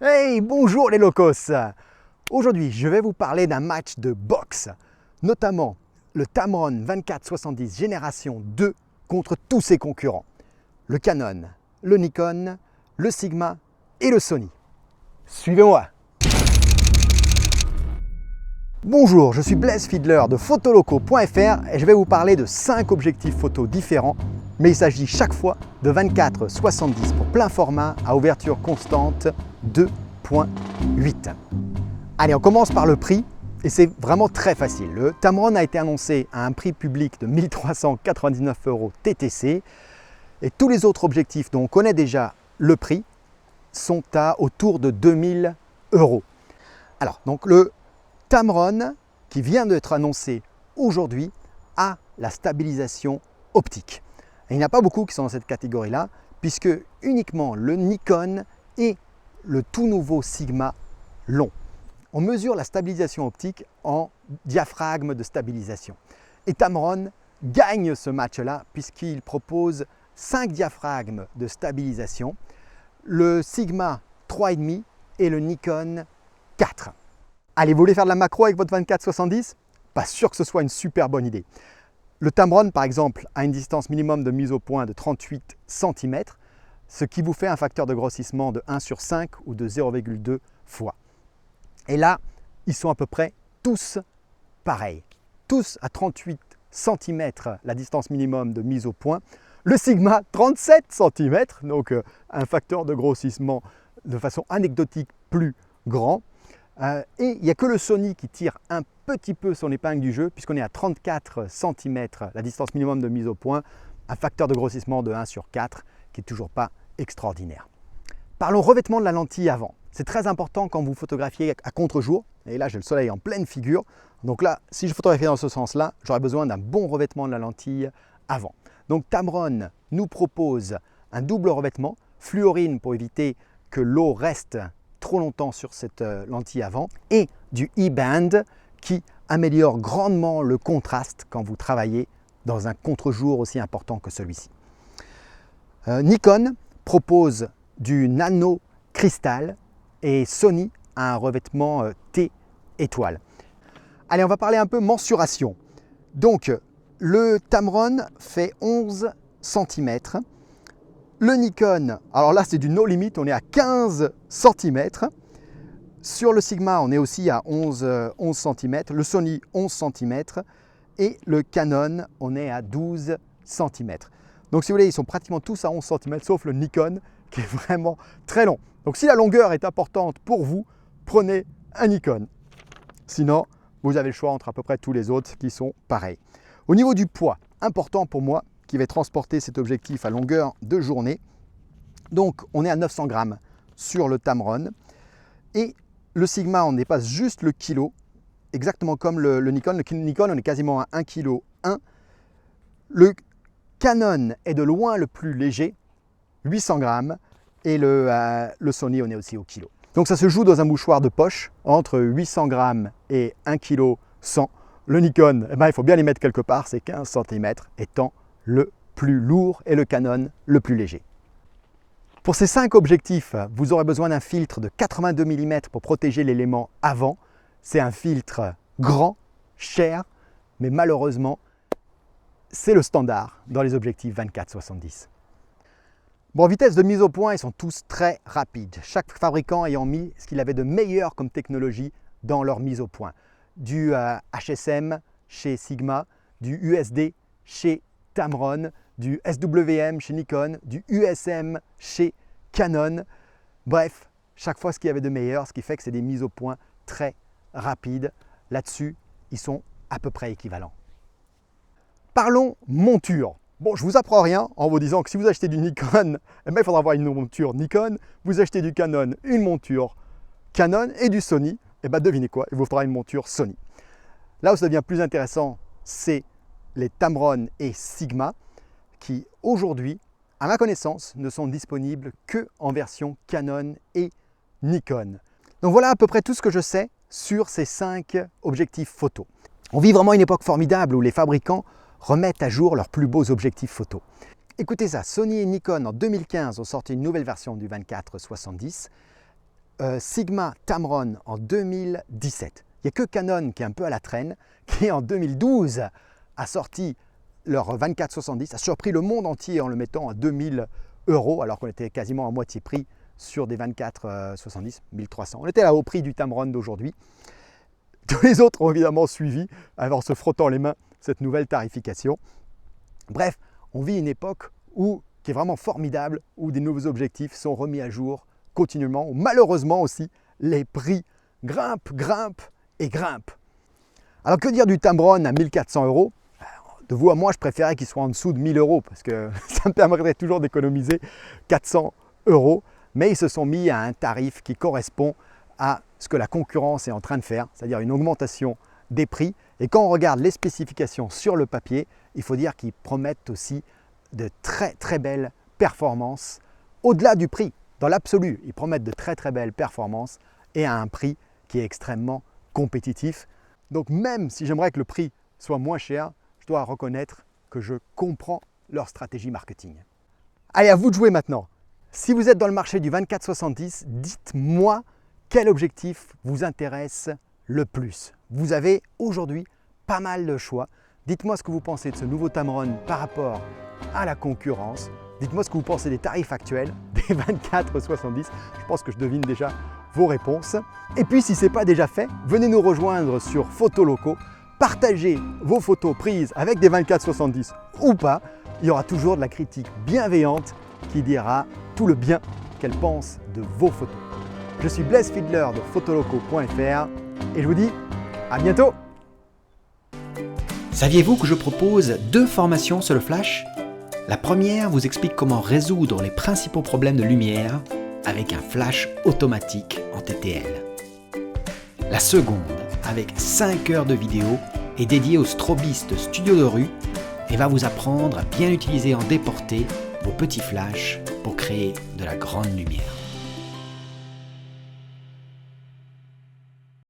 Hey, bonjour les locos! Aujourd'hui, je vais vous parler d'un match de boxe, notamment le Tamron 24-70 Génération 2 contre tous ses concurrents. Le Canon, le Nikon, le Sigma et le Sony. Suivez-moi! Bonjour, je suis Blaise Fiedler de photoloco.fr et je vais vous parler de 5 objectifs photo différents, mais il s'agit chaque fois de 24-70 pour plein format à ouverture constante 2.8. Allez, on commence par le prix et c'est vraiment très facile. Le Tamron a été annoncé à un prix public de 1399 € TTC et tous les autres objectifs dont on connaît déjà le prix sont à autour de 2000 €. Alors, donc le Tamron, qui vient d'être annoncé aujourd'hui, a la stabilisation optique. Et il n'y en a pas beaucoup qui sont dans cette catégorie-là, puisque uniquement le Nikon et le tout nouveau Sigma l'ont. On mesure la stabilisation optique en diaphragme de stabilisation. Et Tamron gagne ce match-là, puisqu'il propose 5 diaphragmes de stabilisation, le Sigma 3,5 et le Nikon 4. Allez, vous voulez faire de la macro avec votre 24-70 ? Pas sûr que ce soit une super bonne idée. Le Tamron, par exemple, a une distance minimum de mise au point de 38 cm, ce qui vous fait un facteur de grossissement de 1/5 ou de 0,2 fois. Et là, ils sont à peu près tous pareils. Tous à 38 cm la distance minimum de mise au point. Le Sigma, 37 cm, donc un facteur de grossissement de façon anecdotique plus grand. Et il n'y a que le Sony qui tire un petit peu son épingle du jeu, puisqu'on est à 34 cm la distance minimum de mise au point, un facteur de grossissement de 1/4 qui n'est toujours pas extraordinaire. Parlons revêtement de la lentille avant. C'est très important quand vous photographiez à contre-jour, et là j'ai le soleil en pleine figure, donc là si je photographiais dans ce sens-là, j'aurais besoin d'un bon revêtement de la lentille avant. Donc Tamron nous propose un double revêtement, fluorine pour éviter que l'eau reste trop longtemps sur cette lentille avant, et du E-band qui améliore grandement le contraste quand vous travaillez dans un contre-jour aussi important que celui-ci. Nikon propose du nano cristal et Sony a un revêtement T étoile. Allez, on va parler un peu mensuration. Donc, le Tamron fait 11 cm. Le Nikon, alors là c'est du no limit, on est à 15 cm. Sur le Sigma, on est aussi à 11 cm. Le Sony, 11 cm. Et le Canon, on est à 12 cm. Donc si vous voulez, ils sont pratiquement tous à 11 cm, sauf le Nikon, qui est vraiment très long. Donc si la longueur est importante pour vous, prenez un Nikon. Sinon, vous avez le choix entre à peu près tous les autres qui sont pareils. Au niveau du poids, important pour moi, qui va transporter cet objectif à longueur de journée. Donc on est à 900 grammes sur le Tamron. Et le Sigma, on dépasse juste le kilo, exactement comme le Nikon. Le Nikon, on est quasiment à 1,1 kg. Le Canon est de loin le plus léger, 800 grammes. Et le Sony, on est aussi au kilo. Donc ça se joue dans un mouchoir de poche, entre 800 grammes et 1,1 kg. Le Nikon, il faut bien les mettre quelque part, c'est 15 cm, étant le plus lourd et le Canon le plus léger. Pour ces 5 objectifs, vous aurez besoin d'un filtre de 82 mm pour protéger l'élément avant. C'est un filtre grand, cher, mais malheureusement, c'est le standard dans les objectifs 24-70. Bon, en vitesse de mise au point, ils sont tous très rapides. Chaque fabricant ayant mis ce qu'il avait de meilleur comme technologie dans leur mise au point. Du HSM chez Sigma, du USD chez Tamron, du SWM chez Nikon, du USM chez Canon. Bref, chaque fois ce qu'il y avait de meilleur, ce qui fait que c'est des mises au point très rapides. Là-dessus, ils sont à peu près équivalents. Parlons monture. Bon, je ne vous apprends rien en vous disant que si vous achetez du Nikon, il faudra avoir une monture Nikon. Vous achetez du Canon, une monture Canon et du Sony, devinez quoi, il vous faudra une monture Sony. Là où ça devient plus intéressant, c'est les Tamron et Sigma qui aujourd'hui, à ma connaissance, ne sont disponibles qu'en version Canon et Nikon. Donc voilà à peu près tout ce que je sais sur ces 5 objectifs photo. On vit vraiment une époque formidable où les fabricants remettent à jour leurs plus beaux objectifs photo. Écoutez ça, Sony et Nikon en 2015 ont sorti une nouvelle version du 24-70 Sigma Tamron en 2017. Il n'y a que Canon qui est un peu à la traîne, qui en 2012 a sorti leur 24-70, a surpris le monde entier en le mettant à 2000 €, alors qu'on était quasiment à moitié prix sur des 24-70, 1300. On était là au prix du Tamron d'aujourd'hui. Tous les autres ont évidemment suivi, en se frottant les mains, cette nouvelle tarification. Bref, on vit une époque qui est vraiment formidable, où des nouveaux objectifs sont remis à jour continuellement, où malheureusement aussi, les prix grimpent et grimpent. Alors que dire du Tamron à 1400 €? De vous à moi, je préférais qu'il soit en dessous de 1000 € parce que ça me permettrait toujours d'économiser 400 €. Mais ils se sont mis à un tarif qui correspond à ce que la concurrence est en train de faire, c'est-à-dire une augmentation des prix. Et quand on regarde les spécifications sur le papier, il faut dire qu'ils promettent aussi de très belles performances au-delà du prix. Dans l'absolu, ils promettent de très belles performances et à un prix qui est extrêmement compétitif. Donc même si j'aimerais que le prix soit moins cher, je dois reconnaître que je comprends leur stratégie marketing. Allez, à vous de jouer maintenant. Si vous êtes dans le marché du 24-70, dites-moi quel objectif vous intéresse le plus. Vous avez aujourd'hui pas mal de choix. Dites-moi ce que vous pensez de ce nouveau Tamron par rapport à la concurrence. Dites-moi ce que vous pensez des tarifs actuels des 24-70. Je pense que je devine déjà vos réponses. Et puis si ce n'est pas déjà fait, venez nous rejoindre sur Photoloco. Partagez vos photos prises avec des 24-70 ou pas. Il y aura toujours de la critique bienveillante qui dira tout le bien qu'elle pense de vos photos. Je suis Blaise Fiedler de photoloco.fr et je vous dis à bientôt. Saviez-vous que je propose 2 formations sur le flash? La première vous explique comment résoudre les principaux problèmes de lumière avec un flash automatique en TTL. La seconde, avec 5 heures de vidéo, est dédiée aux strobistes studio de rue et va vous apprendre à bien utiliser en déporté vos petits flashs pour créer de la grande lumière.